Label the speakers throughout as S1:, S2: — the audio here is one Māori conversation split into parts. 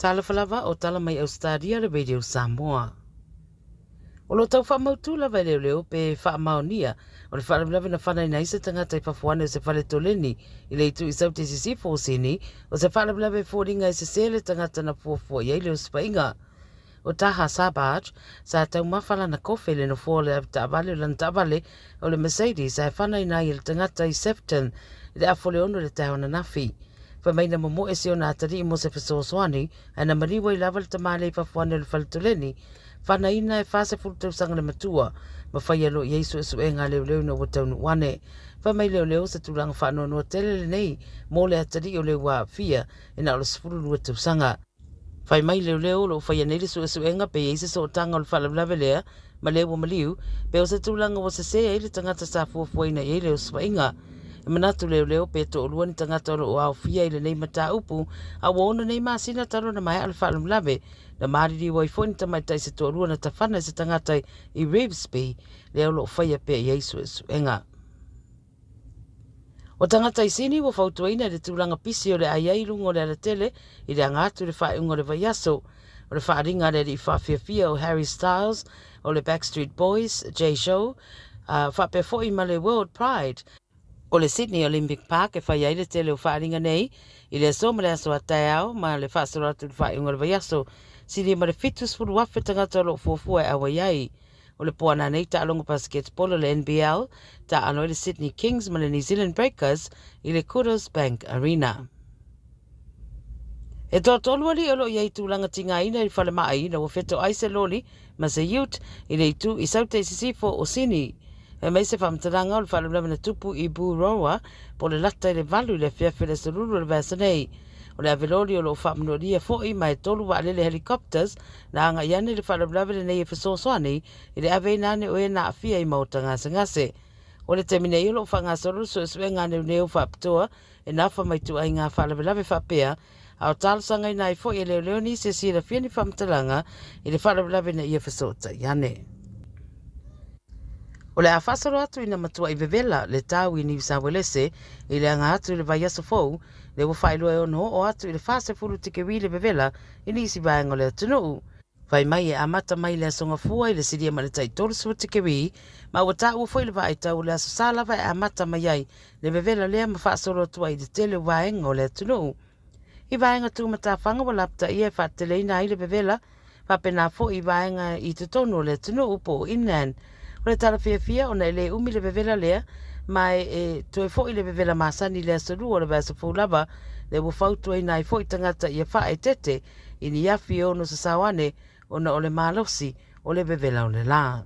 S1: Tala Fou o tala mai Ausetalia le radio Samoa. O lo tau whamautu lava leo pe whaamaonia o le whaamlawe na whanai na isa tangata i whafuane o se whale toleni i le itu i saute sisi fōsini o se whaamlawe fōringa i se sele tangata na fuafua i eile o spainga. O taha Sabaj, sa tau mawhala na kofe le no fōle a ta'avale o lan ta'avale o le Mercedes sa whanai na i le tangata i Sefton i le afole ono le tau na nafi. Whamaina mo e seo na atari i mo se whasoaswani ana mariwa i lava le tamale i whafuane o le whale toleni whanaina e whase fulutau sanga le matua ma whaialo i eisu e suenga leo leo na wataunu wane. Whamai leo leo sa tūranga whanau noa tele le nei mo le atari o leo wa fia e na o le sifuru lua tau sanga. Whai mai leo leo lo whaianere su e suenga pe eise so tanga o le whalawlawe lea ma leo wa maliu pe o sa tūranga wa se se e le tangata sa fuafuaina i leo swainga. E manatu leo leo pe to oluani tangata o au fia i le nei mata upu a waona nei maasina taro na mai al whalawlawe na mariri wa i fwoni tamai tai se to oluana ta whana se tangata i Rivesby leo lo whaia pe i eisu e suenga. O tangata i sini wa whautuaina le tūranga pisi o le aiai lungo le alatele i le angatu le whaeunga le vaiaso o le whaaringa le i whawhiawhia o Harry Styles o le Backstreet Boys, Jay Show, whape foi ma le World Pride o le Sydney Olympic Park e whaiai le tele o whaaringa nei i le so ma le aso a taiao ma le whaasoratu le whaeunga le vaiaso siri ma le fitus furu wafe tangata o lo fuafua e awaiai. O le poana nei ta alonga basketball o le NBL, ta alo le Sydney Kings ma le New Zealand Breakers i le Kudos Bank Arena. E tō tolu ali olo iei tūlanga tinga ina i whale mai na wafeto aise loli ma se youth i le itu i saute sisifo o sini. E mai se whamtaranga o le whale na tupu i Buroa po le lata i le valu i le whiawhile saruru le vasa nei. O le avelori o lo whamnoria fōi mai tolu wa alele helicopters na anga iane le whalablawe nei e whasosoani i le ave nane o e na awhia i mauta ngase ngase. O le temine i o lo whangasoro so e sue ngane neo whaptoa e nawha mai tu ai ngā whalablawe whapea a o talsanga i nai fōi e leo leo ni se sira whiani whamtalanga i le whalablawe na i e whasota iane. O le awhasaro atu ina matua i vevela le tau i New South Wales i le anga atu i le vaiaso fōu le wa whailua e ono o atu i le whase furu tike wile vevela i nisi vaenga le atunuu. Whai mai e amata mai le asonga fua i le siria ma le tai tolu sua tike wi, ma ua ta ua fwoi le vai tau le aso salava e amata mai ai le vevela lea ma whaasoro atua i le tele vaenga o le atunuu. I vaenga tu mata whanga wa lapta i e whaatele ina i le vevela, whapena fo i vaenga i te tonu o le atunuu po inland. O le tala fia o na ele umi le vevela lea, mai e toe fo i le vevela masani le asaru o le vasa fōlava le wafautua i nai fo i tangata i a wha e tete i ni afi o no sa sawane o na o le malosi o le vevela o le la.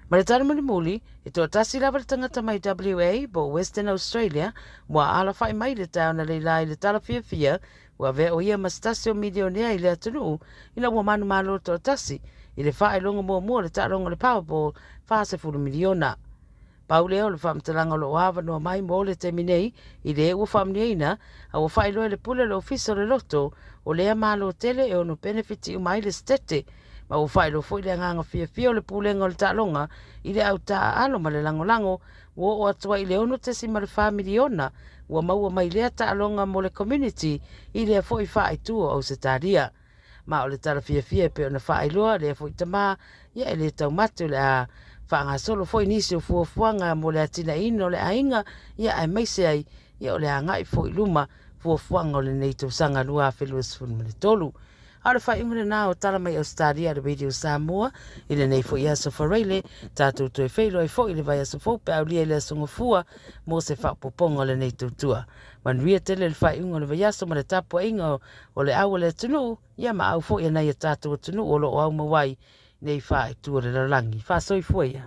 S1: Ma le tala muli e toa tasi lava le tangata mai WA bo Western Australia mua ala whai mai le tau na le lai le tala fia ua vea o ia mastasio milionea i le atunu ina ua manu malo toa tasi i le whae longa mua le taronga le Powerball whaase furu miliona. Paulea o le whamtalanga lo awa noa mai mo le teminei i le ua whamneina a ua whailoa le pule le ofisa le loto o lea malo tele e ono benefiti umai le stete ma ua whailo fo i le nganga fia o le pulenga o le talonga i le au taa alo ma le lango o atua i le ono tesi ma le wha miliona ua maua mai lea talonga mo le community i le fo i wha i tua o Ausetalia. Ma o le tala fia pe ona whailoa le fo i tama ia e le tau mate o le a whaanga solo fo inisi o fuafuanga mo le atina ino le ainga ia ai maise ai ia o le angai fo i luma fuafuanga o le neito sanga lua whelua sifunu mele tolu. Aore whai ingune nā o tala mai Ausetalia le radio Samoa i le nei fo i aso whareile tātou toi whailo ai fo i le vai aso fo pe au lia le asonga fua mo se whapoponga o le neito tua. Manuia tele le whai ingo le vai aso ma le tapua ingo o le au le tunu ia ma au fo i anai a tātou tunu o lo o au mawai nei whai tua le lalangi. Wha soi fuia.